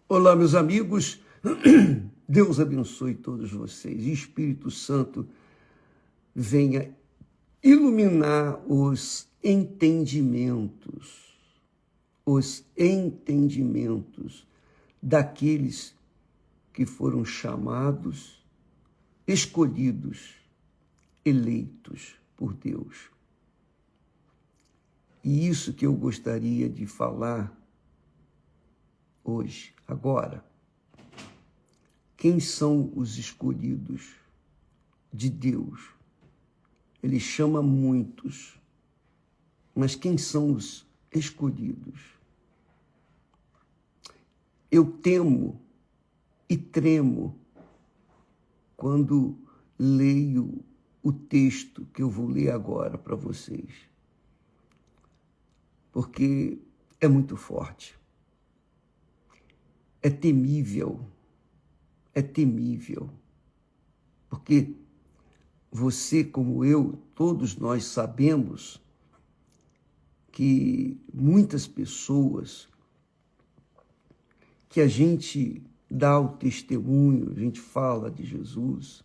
Olá, meus amigos. Deus abençoe todos vocês. E Espírito Santo venha iluminar os entendimentos daqueles que foram chamados, escolhidos, eleitos por Deus. E isso que eu gostaria de falar hoje, agora. Quem são os escolhidos de Deus? Ele chama muitos, mas quem são os escolhidos? Eu temo e tremo quando leio o texto que eu vou ler agora para vocês, porque é muito forte, é temível, porque você, como eu, todos nós sabemos que muitas pessoas que a gente dá o testemunho, a gente fala de Jesus,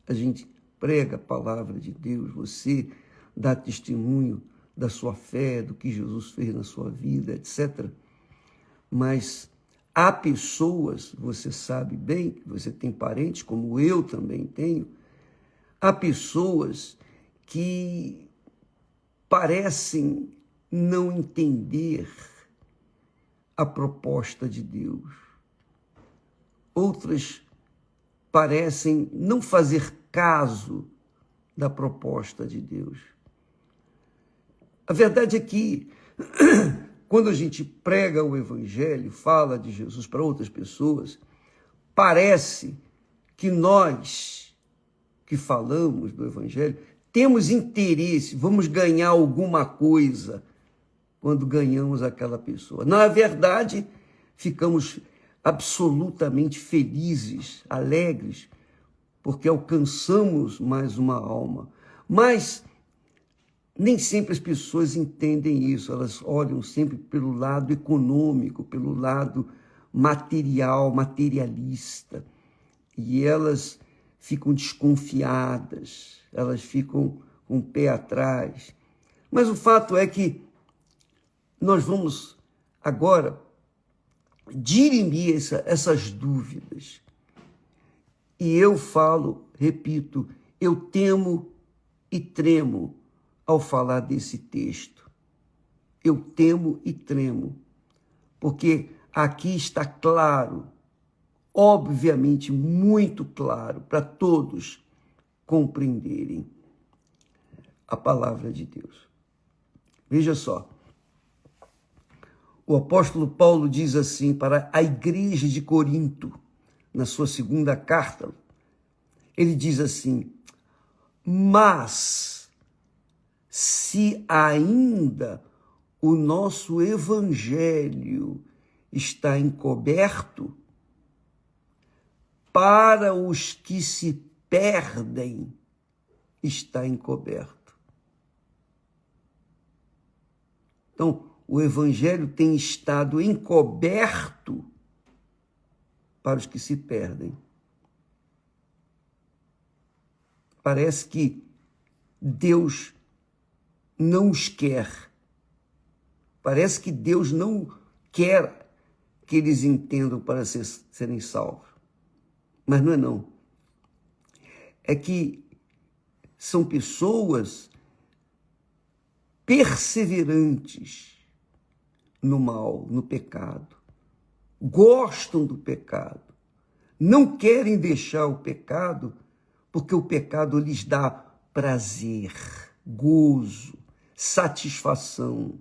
a gente prega a palavra de Deus, você dá testemunho da sua fé, do que Jesus fez na sua vida, etc. Mas há pessoas, você sabe bem, que você tem parentes, como eu também tenho, há pessoas que parecem não entender a proposta de Deus. Outras parecem não fazer caso da proposta de Deus. A verdade é que quando a gente prega o Evangelho, fala de Jesus para outras pessoas, parece que nós que falamos do Evangelho temos interesse, vamos ganhar alguma coisa quando ganhamos aquela pessoa. Na verdade, ficamos absolutamente felizes, alegres, porque alcançamos mais uma alma. Mas nem sempre as pessoas entendem isso, elas olham sempre pelo lado econômico, pelo lado materialista, e elas ficam desconfiadas, elas ficam com o pé atrás. Mas o fato é que nós vamos agora dirimir essas dúvidas. E eu falo, repito, eu temo e tremo ao falar desse texto. Eu temo e tremo, porque aqui está claro, obviamente muito claro, para todos compreenderem a palavra de Deus. Veja só, o apóstolo Paulo diz assim para a igreja de Corinto, na sua segunda carta, ele diz assim: mas se ainda o nosso evangelho está encoberto, para os que se perdem está encoberto. Então, o evangelho tem estado encoberto para os que se perdem. Parece que Deus não os quer. Parece que Deus não quer que eles entendam para serem salvos. Mas não é não. É que são pessoas perseverantes no mal, no pecado. Gostam do pecado. Não querem deixar o pecado porque o pecado lhes dá prazer, gozo, satisfação,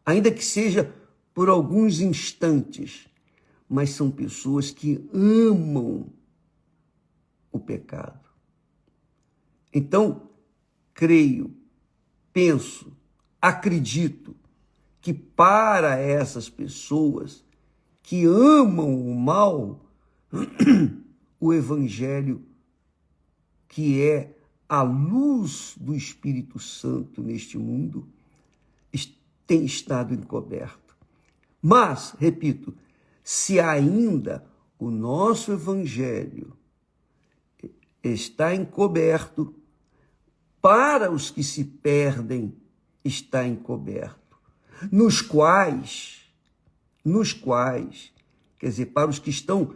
ainda que seja por alguns instantes, mas são pessoas que amam o pecado. Então, creio, penso, acredito que para essas pessoas que amam o mal, o Evangelho, que é a luz do Espírito Santo neste mundo, tem estado encoberto. Mas, repito, se ainda o nosso evangelho está encoberto, para os que se perdem está encoberto, nos quais, quer dizer, para os que estão,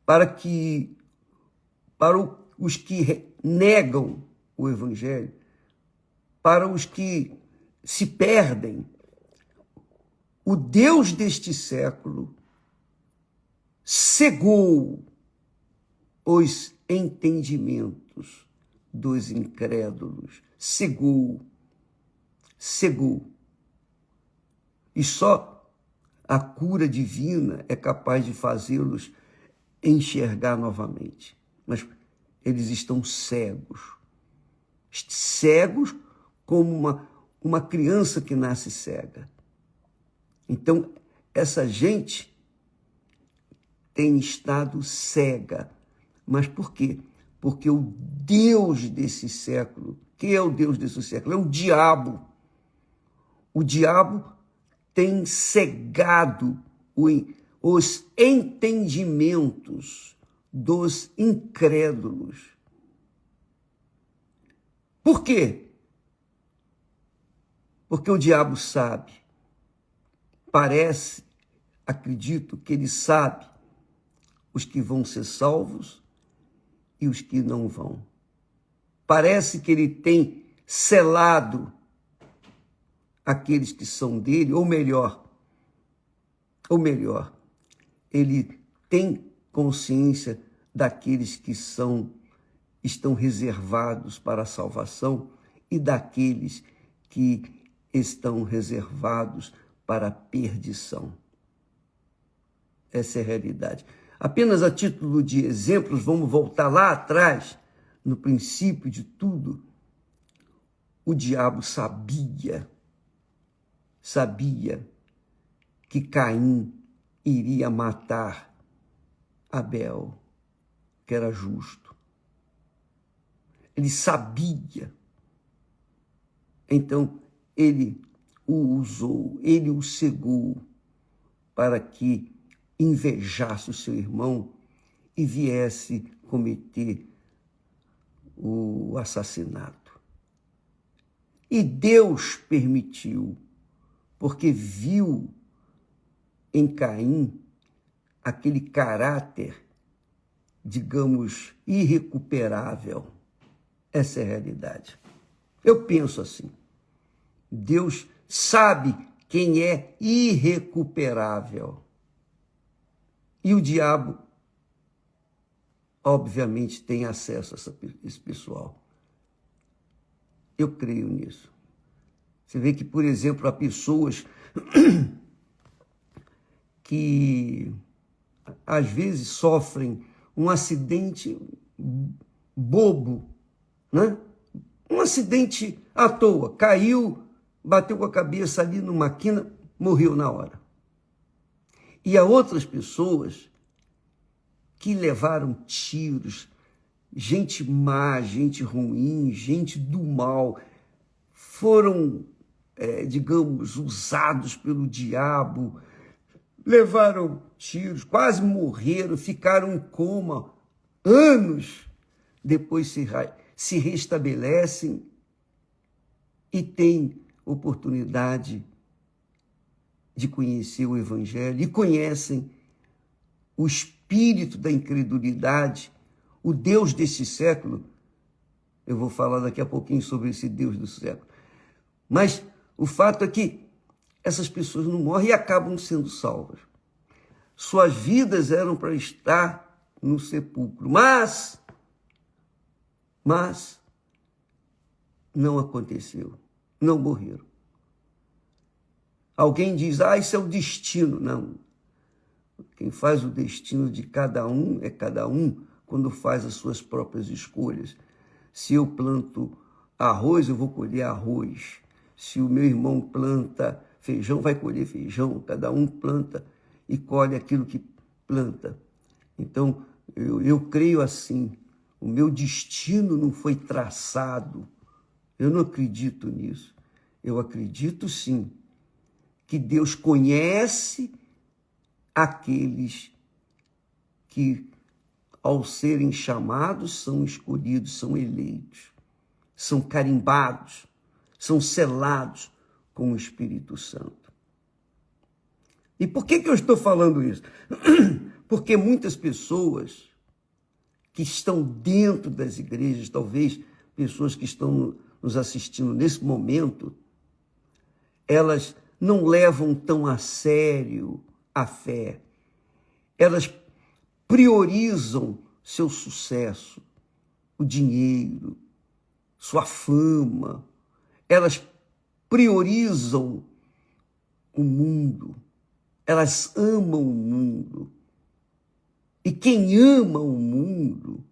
para os que negam o evangelho, para os que se perdem, o Deus deste século cegou os entendimentos dos incrédulos, cegou. E só a cura divina é capaz de fazê-los enxergar novamente. Mas eles estão cegos como uma criança que nasce cega. Então, essa gente tem estado cega. Mas por quê? Porque o Deus desse século, quem é o Deus desse século? É o diabo. O diabo tem cegado os entendimentos dos incrédulos. Por quê? Porque o diabo sabe, acredito que ele sabe os que vão ser salvos e os que não vão. Parece que ele tem selado aqueles que são dele, ou melhor, ele tem consciência daqueles que estão reservados para a salvação e daqueles que estão reservados para a perdição. Essa é a realidade. Apenas a título de exemplos, vamos voltar lá atrás, no princípio de tudo. O diabo sabia que Caim iria matar Abel, que era justo. Ele sabia. Então, ele o usou, ele o cegou para que invejasse o seu irmão e viesse cometer o assassinato. E Deus permitiu, porque viu em Caim aquele caráter, digamos, irrecuperável. Essa é a realidade. Eu penso assim. Deus sabe quem é irrecuperável. E o diabo, obviamente, tem acesso a esse pessoal. Eu creio nisso. Você vê que, por exemplo, há pessoas que, às vezes, sofrem um acidente bobo, né? Um acidente à toa, caiu, bateu com a cabeça ali numa quina, morreu na hora. E há outras pessoas que levaram tiros, gente má, gente ruim, gente do mal, foram, digamos, usados pelo diabo, levaram tiros, quase morreram, ficaram em coma anos, depois se restabelecem e têm oportunidade de conhecer o Evangelho e conhecem o espírito da incredulidade, o Deus desse século. Eu vou falar daqui a pouquinho sobre esse Deus do século. Mas o fato é que essas pessoas não morrem e acabam sendo salvas. Suas vidas eram para estar no sepulcro, mas não aconteceu, não morreram. Alguém diz, isso é o destino. Não. Quem faz o destino de cada um é cada um quando faz as suas próprias escolhas. Se eu planto arroz, eu vou colher arroz. Se o meu irmão planta feijão, vai colher feijão. Cada um planta e colhe aquilo que planta. Então, eu creio assim. O meu destino não foi traçado. Eu não acredito nisso. Eu acredito, sim, que Deus conhece aqueles que, ao serem chamados, são escolhidos, são eleitos, são carimbados, são selados com o Espírito Santo. E por que eu estou falando isso? Porque muitas pessoas que estão dentro das igrejas, talvez pessoas que estão nos assistindo nesse momento, elas não levam tão a sério a fé. Elas priorizam seu sucesso, o dinheiro, sua fama. Elas priorizam o mundo. Elas amam o mundo. E quem ama o mundo,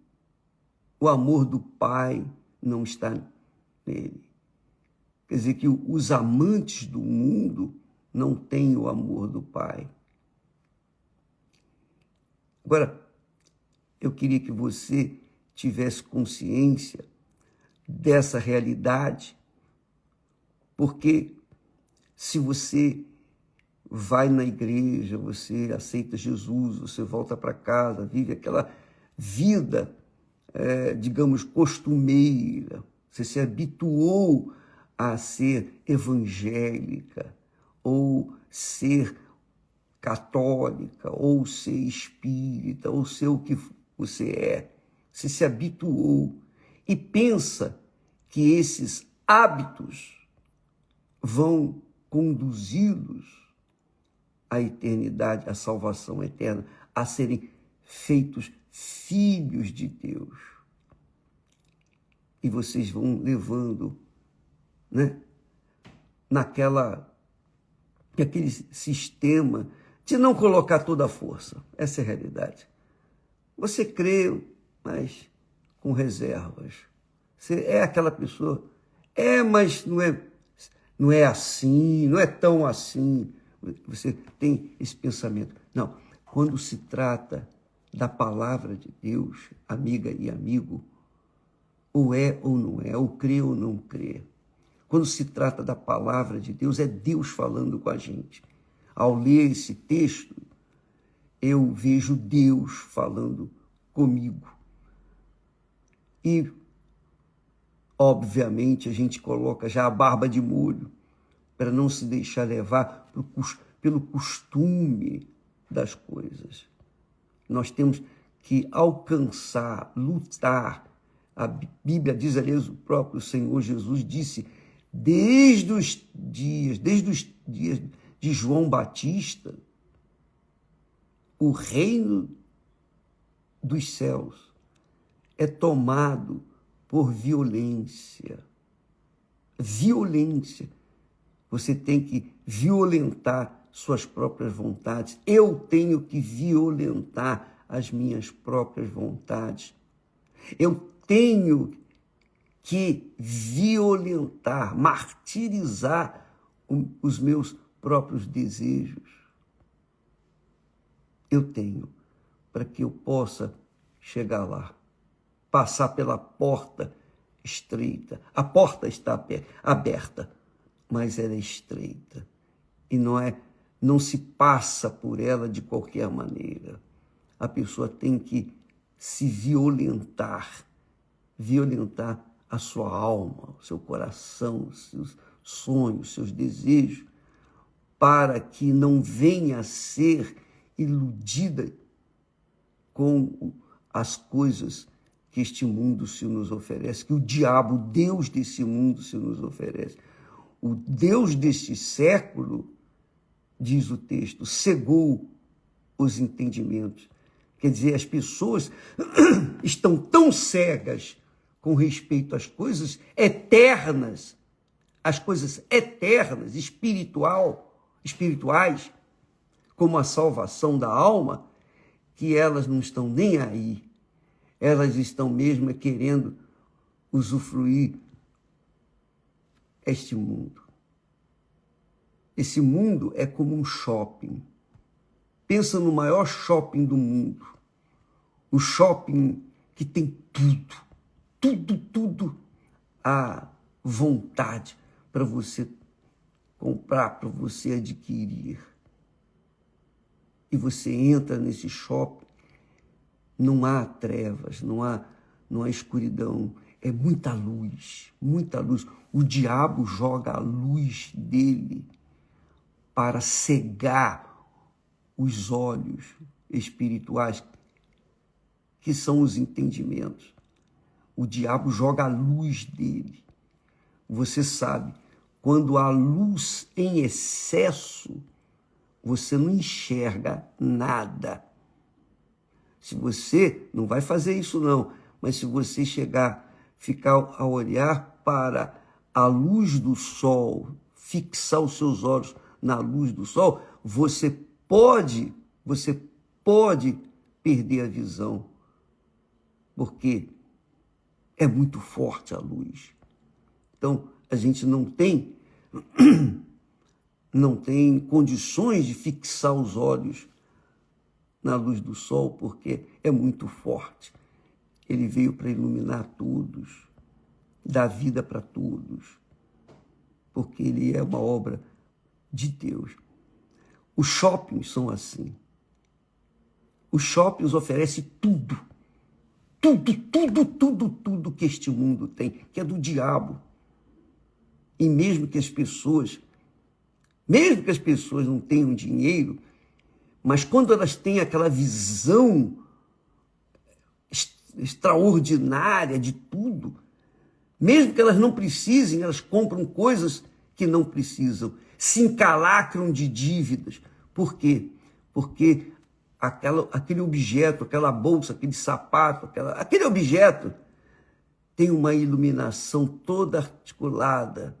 o amor do Pai não está nele. Quer dizer que os amantes do mundo não têm o amor do Pai. Agora, eu queria que você tivesse consciência dessa realidade, porque se você vai na igreja, você aceita Jesus, você volta para casa, vive aquela vida, digamos, costumeira, você se habituou a ser evangélica, ou ser católica, ou ser espírita, ou ser o que você é. Você se habituou e pensa que esses hábitos vão conduzi-los à eternidade, à salvação eterna, a serem feitos filhos de Deus. E vocês vão levando, né, naquele sistema de não colocar toda a força. Essa é a realidade. Você crê, mas com reservas. Você é aquela pessoa, mas não é assim, não é tão assim. Você tem esse pensamento. Não, quando se trata da palavra de Deus, amiga e amigo, ou é ou não é, ou crê ou não crê. Quando se trata da palavra de Deus, é Deus falando com a gente. Ao ler esse texto, eu vejo Deus falando comigo. E, obviamente, a gente coloca já a barba de molho para não se deixar levar pelo costume das coisas. Nós temos que alcançar, lutar. A Bíblia diz, aliás, o próprio Senhor Jesus disse, desde os dias de João Batista, o reino dos céus é tomado por violência. Violência. Você tem que violentar suas próprias vontades. Eu tenho que violentar as minhas próprias vontades. Eu tenho que violentar, martirizar os meus próprios desejos. Eu tenho, para que eu possa chegar lá, passar pela porta estreita. A porta está aberta, mas ela é estreita. E não se passa por ela de qualquer maneira. A pessoa tem que se violentar a sua alma, o seu coração, os seus sonhos, os seus desejos, para que não venha a ser iludida com as coisas que este mundo se nos oferece, que o diabo, o Deus desse mundo, se nos oferece. O Deus deste século, diz o texto, cegou os entendimentos. Quer dizer, as pessoas estão tão cegas com respeito às coisas eternas, espirituais, como a salvação da alma, que elas não estão nem aí. Elas estão mesmo querendo usufruir este mundo. Esse mundo é como um shopping. Pensa no maior shopping do mundo. O shopping que tem tudo à vontade para você comprar, para você adquirir. e você entra nesse shopping, não há trevas, não há escuridão, é muita luz, muita luz. O diabo joga a luz dele para cegar os olhos espirituais, que são os entendimentos. O diabo joga a luz dele. Você sabe, quando há luz em excesso, você não enxerga nada. Se você, não vai fazer isso não, mas se você ficar a olhar para a luz do sol, fixar os seus olhos na luz do sol, você pode perder a visão, porque é muito forte a luz. Então, a gente não tem condições de fixar os olhos na luz do sol, porque é muito forte. Ele veio para iluminar todos, dar vida para todos, porque ele é uma obra de Deus. Os shoppings são assim. Os shoppings oferecem tudo. Tudo que este mundo tem, que é do diabo. E mesmo que as pessoas não tenham dinheiro, mas quando elas têm aquela visão extraordinária de tudo, mesmo que elas não precisem, elas compram coisas que não precisam, se encalacram de dívidas. Por quê? Porque aquele objeto, aquela bolsa, aquele sapato, aquele objeto tem uma iluminação toda articulada,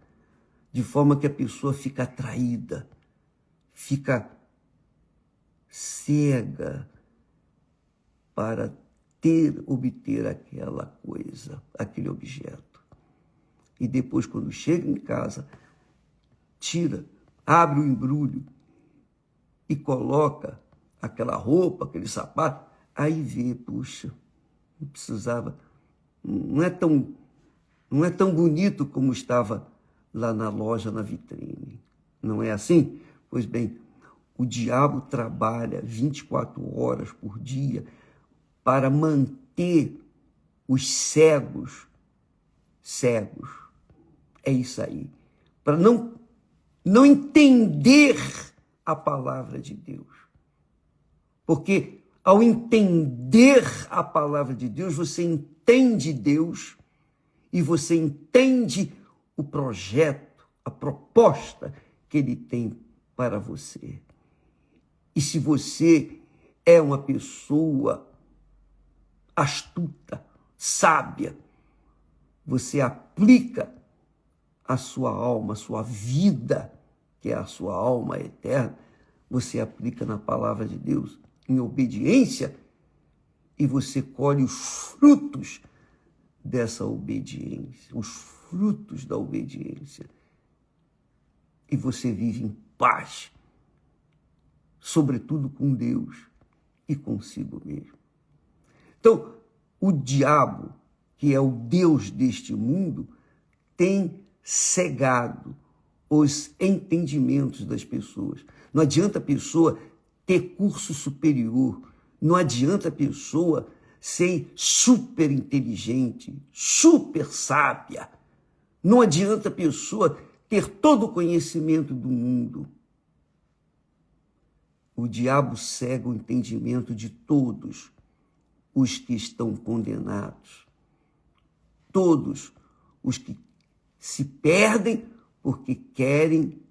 de forma que a pessoa fica atraída, fica cega para obter aquela coisa, aquele objeto. E depois, quando chega em casa, abre o embrulho e coloca aquela roupa, aquele sapato, aí vê, puxa, não precisava, não é tão bonito como estava lá na loja, na vitrine. Não é assim? Pois bem, o diabo trabalha 24 horas por dia para manter os cegos. É isso aí. Para não entender a palavra de Deus. Porque ao entender a palavra de Deus, você entende Deus e você entende o projeto, a proposta que ele tem para você. E se você é uma pessoa astuta, sábia, você aplica a sua alma, a sua vida, que é a sua alma eterna, você aplica na palavra de Deus em obediência e você colhe os frutos dessa obediência, os frutos da obediência. E você vive em paz, sobretudo com Deus e consigo mesmo. Então, o diabo, que é o Deus deste mundo, tem cegado os entendimentos das pessoas. Não adianta a pessoa ter curso superior, não adianta a pessoa ser super inteligente, super sábia, não adianta a pessoa ter todo o conhecimento do mundo. O diabo cega o entendimento de todos os que estão condenados, todos os que se perdem porque querem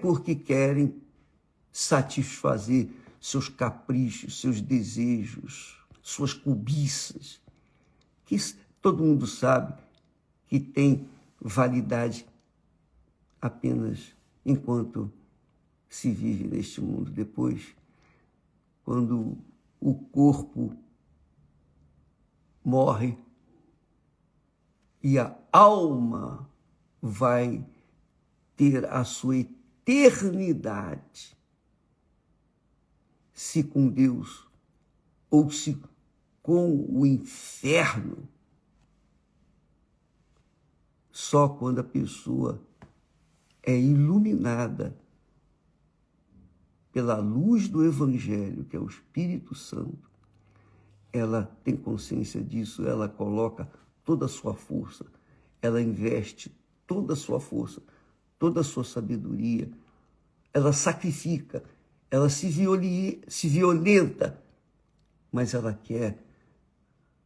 porque querem satisfazer seus caprichos, seus desejos, suas cobiças, que todo mundo sabe que tem validade apenas enquanto se vive neste mundo. Depois, quando o corpo morre e a alma vai ter a sua eternidade, se com Deus ou se com o inferno, só quando a pessoa é iluminada pela luz do Evangelho, que é o Espírito Santo, ela tem consciência disso, ela coloca toda a sua força, ela investe toda a sua força, toda a sua sabedoria, ela sacrifica, ela se violenta, mas ela quer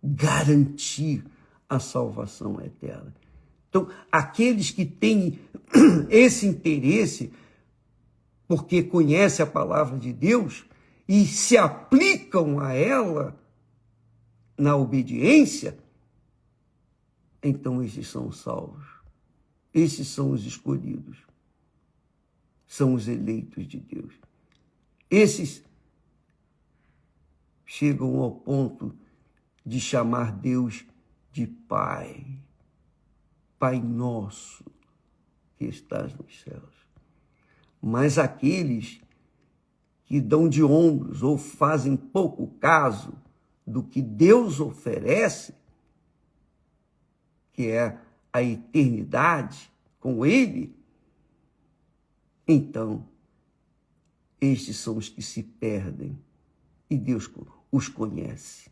garantir a salvação eterna. Então, aqueles que têm esse interesse, porque conhecem a palavra de Deus e se aplicam a ela na obediência, então esses são salvos. Esses são os escolhidos. São os eleitos de Deus. Esses chegam ao ponto de chamar Deus de Pai. Pai nosso que estás nos céus. Mas aqueles que dão de ombros ou fazem pouco caso do que Deus oferece, que é a eternidade com Ele, então, estes são os que se perdem e Deus os conhece.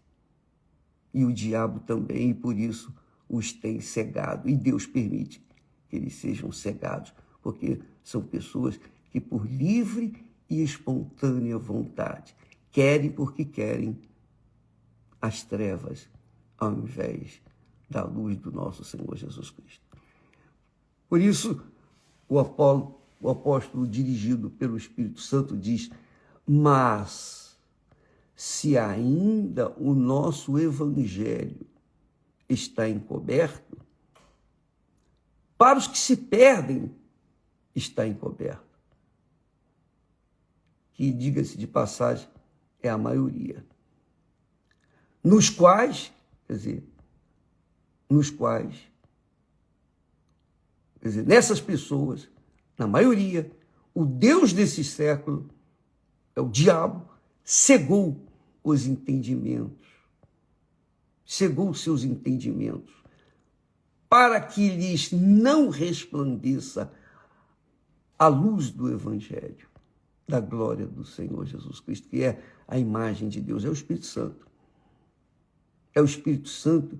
E o diabo também, e por isso os tem cegado. E Deus permite que eles sejam cegados, porque são pessoas que por livre e espontânea vontade querem porque querem as trevas ao invés da luz do nosso Senhor Jesus Cristo. Por isso, o apóstolo dirigido pelo Espírito Santo diz: mas se ainda o nosso evangelho está encoberto, para os que se perdem está encoberto. Que, diga-se de passagem, é a maioria. Nos quais, nessas pessoas, na maioria, o Deus desse século, é o diabo, cegou os entendimentos, cegou os seus entendimentos, para que lhes não resplandeça a luz do Evangelho, da glória do Senhor Jesus Cristo, que é a imagem de Deus, é o Espírito Santo. É o Espírito Santo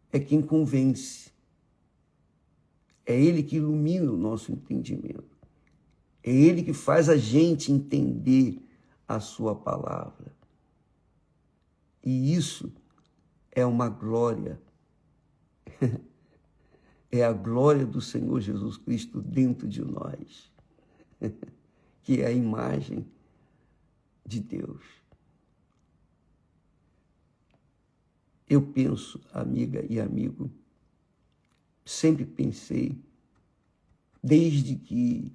é quem convence. É Ele que ilumina o nosso entendimento. É Ele que faz a gente entender a sua palavra. E isso é uma glória. É a glória do Senhor Jesus Cristo dentro de nós, que é a imagem de Deus. Eu penso, amiga e amigo, sempre pensei, desde que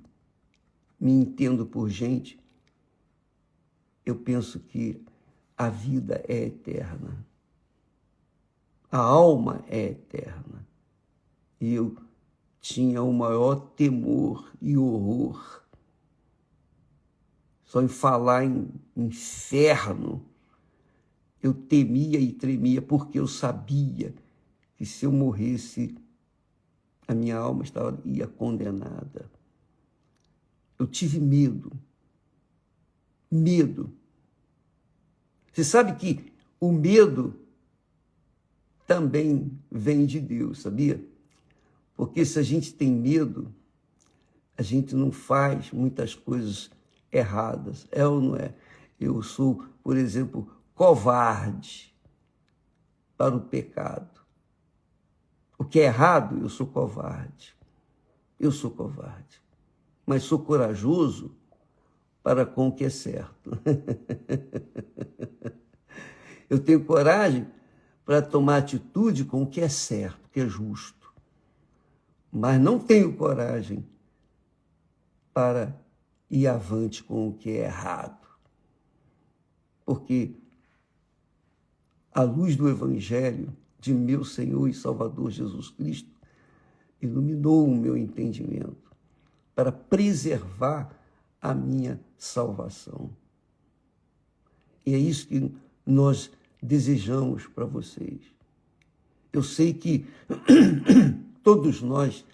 me entendo por gente, eu penso que a vida é eterna. A alma é eterna. E eu tinha o maior temor e horror. Só em falar em inferno, eu temia e tremia, porque eu sabia que se eu morresse, a minha alma ia condenada. Eu tive medo. Medo. Você sabe que o medo também vem de Deus, sabia? Porque se a gente tem medo, a gente não faz muitas coisas erradas. É ou não é? Eu sou, por exemplo, covarde para o pecado. O que é errado, eu sou covarde. Eu sou covarde. Mas sou corajoso para com o que é certo. Eu tenho coragem para tomar atitude com o que é certo, que é justo. Mas não tenho coragem para ir avante com o que é errado. Porque a luz do Evangelho de meu Senhor e Salvador Jesus Cristo iluminou o meu entendimento para preservar a minha salvação. E é isso que nós desejamos para vocês. Eu sei que todos nós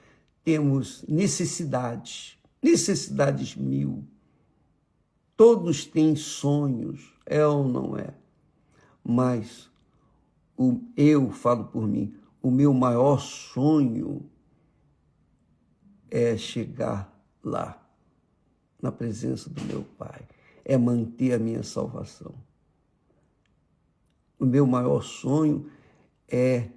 temos necessidades mil. Todos têm sonhos, é ou não é? Mas eu falo por mim, o meu maior sonho é chegar lá, na presença do meu Pai, é manter a minha salvação. O meu maior sonho é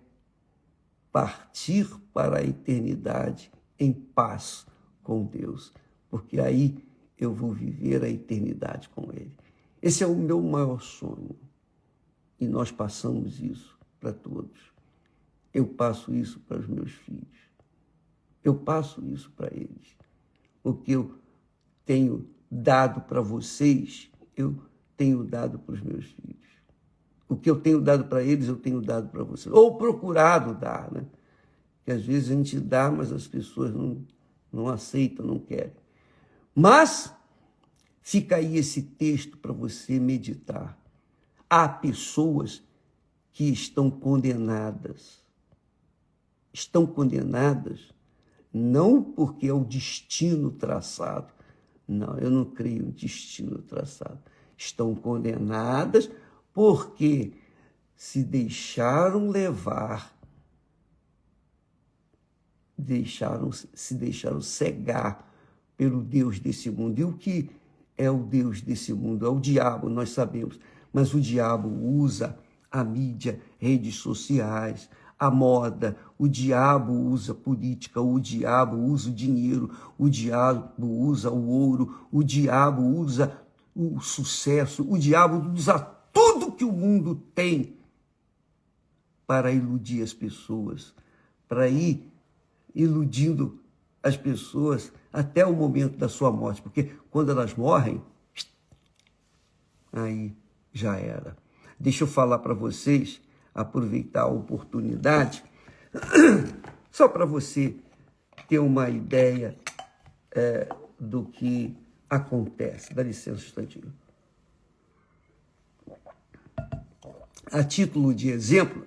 partir para a eternidade em paz com Deus, porque aí eu vou viver a eternidade com Ele. Esse é o meu maior sonho. E nós passamos isso para todos. Eu passo isso para os meus filhos. Eu passo isso para eles. O que eu tenho dado para vocês, eu tenho dado para os meus filhos. O que eu tenho dado para eles, eu tenho dado para vocês. Ou procurado dar, né? Que às vezes a gente dá, mas as pessoas não aceitam, não querem. Mas fica aí esse texto para você meditar. Há pessoas que estão condenadas. Estão condenadas não porque é o destino traçado. Não, eu não creio em destino traçado. Estão condenadas porque se deixaram levar, se deixaram cegar pelo Deus desse mundo. E o que é o Deus desse mundo? É o diabo, nós sabemos. Mas o diabo usa a mídia, redes sociais, a moda, o diabo usa política, o diabo usa o dinheiro, o diabo usa o ouro, o diabo usa o sucesso, o diabo usa tudo que o mundo tem para iludir as pessoas, para ir iludindo as pessoas até o momento da sua morte, porque quando elas morrem, aí já era. Deixa eu falar para vocês, aproveitar a oportunidade, só para você ter uma ideia do que acontece. Dá licença um instantinho. A título de exemplo,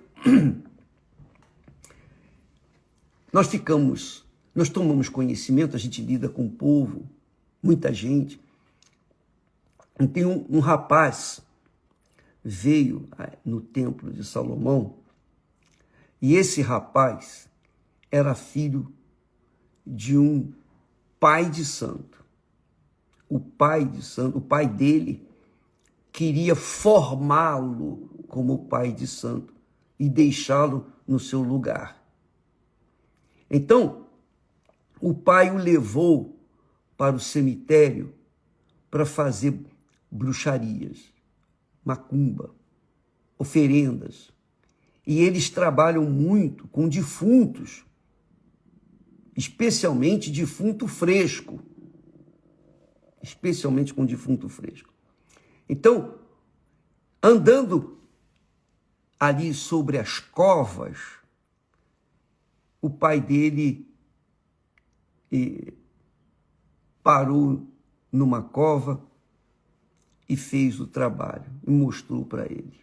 nós tomamos conhecimento, a gente lida com o povo, muita gente. E tem um rapaz veio no templo de Salomão, e esse rapaz era filho de um pai de santo. O pai de santo, o pai dele queria formá-lo como pai de santo e deixá-lo no seu lugar. Então, o pai o levou para o cemitério para fazer bruxarias, macumba, oferendas. E eles trabalham muito com defuntos, especialmente defunto fresco. Especialmente com defunto fresco. Então, andando ali sobre as covas, o pai dele parou numa cova e fez o trabalho, e mostrou para ele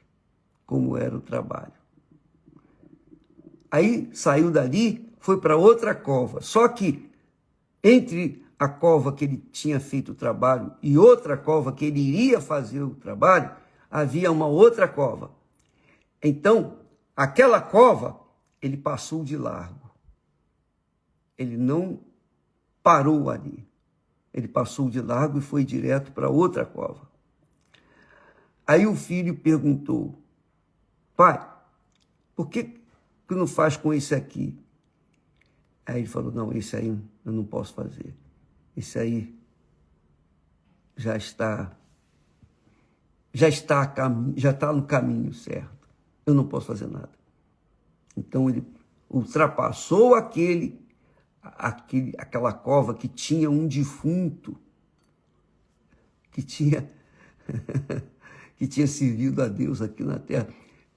como era o trabalho. Aí saiu dali, foi para outra cova, só que entre a cova que ele tinha feito o trabalho e outra cova que ele iria fazer o trabalho, havia uma outra cova. Então, aquela cova, ele passou de largo. Ele não parou ali. Ele passou de largo e foi direto para outra cova. Aí o filho perguntou: pai, por que não faz com esse aqui? Aí ele falou: não, esse aí eu não posso fazer. Esse aí já está no caminho certo. Eu não posso fazer nada. Então ele ultrapassou aquela cova que tinha um defunto, que tinha servido a Deus aqui na terra.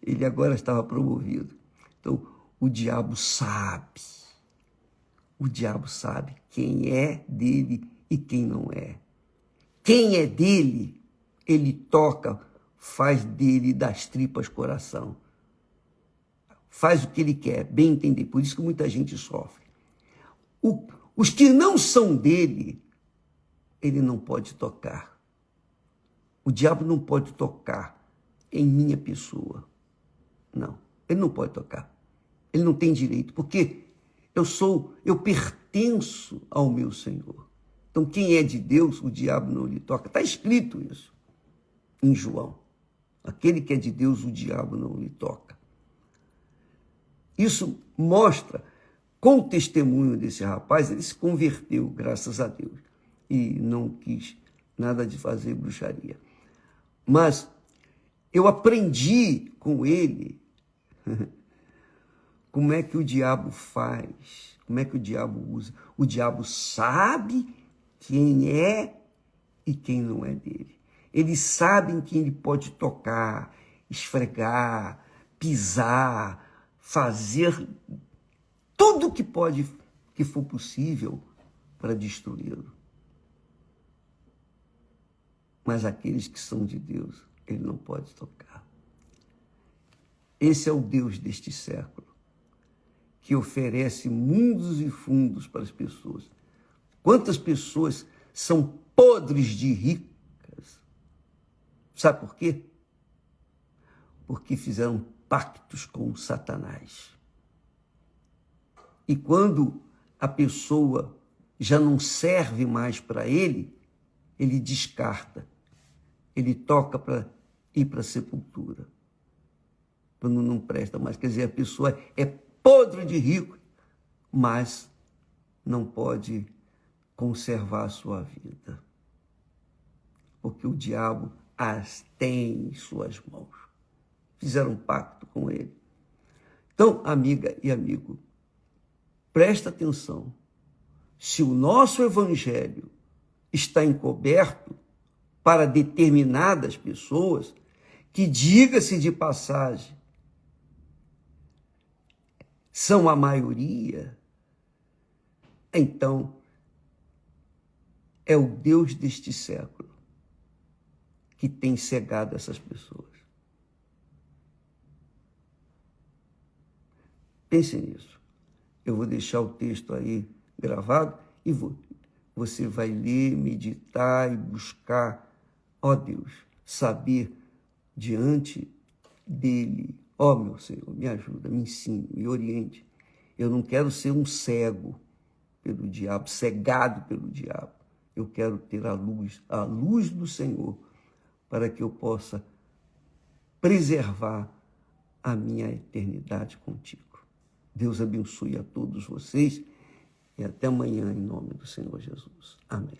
Ele agora estava promovido. Então, o diabo sabe quem é dele e quem não é. Quem é dele, ele toca, faz dele das tripas coração. Faz o que ele quer, bem entender. Por isso que muita gente sofre. Os que não são dele, ele não pode tocar. O diabo não pode tocar em minha pessoa. Não, ele não pode tocar. Ele não tem direito, porque eu pertenço ao meu Senhor. Então, quem é de Deus, o diabo não lhe toca. Está escrito isso em João. Aquele que é de Deus, o diabo não lhe toca. Isso mostra, com o testemunho desse rapaz, ele se converteu, graças a Deus, e não quis nada de fazer bruxaria. Mas eu aprendi com ele como é que o diabo faz, como é que o diabo usa. O diabo sabe quem é e quem não é dele. Ele sabe em quem ele pode tocar, esfregar, pisar, fazer tudo que for possível para destruí-lo. Mas aqueles que são de Deus, ele não pode tocar. Esse é o Deus deste século, que oferece mundos e fundos para as pessoas. Quantas pessoas são podres de ricas? Sabe por quê? Porque fizeram pactos com Satanás. E quando a pessoa já não serve mais para ele, ele descarta. Ele toca para ir para a sepultura. Quando não presta mais. Quer dizer, a pessoa é podre de rico, mas não pode conservar a sua vida. Porque o diabo as tem em suas mãos. Fizeram um pacto com ele. Então, amiga e amigo, presta atenção. Se o nosso evangelho está encoberto para determinadas pessoas, que, diga-se de passagem, são a maioria, então é o Deus deste século que tem cegado essas pessoas. Pense nisso. Eu vou deixar o texto aí gravado e você vai ler, meditar e buscar, ó Deus, saber diante dele. Ó meu Senhor, me ajuda, me ensine, me oriente. Eu não quero ser um cego pelo diabo, cegado pelo diabo. Eu quero ter a luz do Senhor, para que eu possa preservar a minha eternidade contigo. Deus abençoe a todos vocês e até amanhã, em nome do Senhor Jesus. Amém.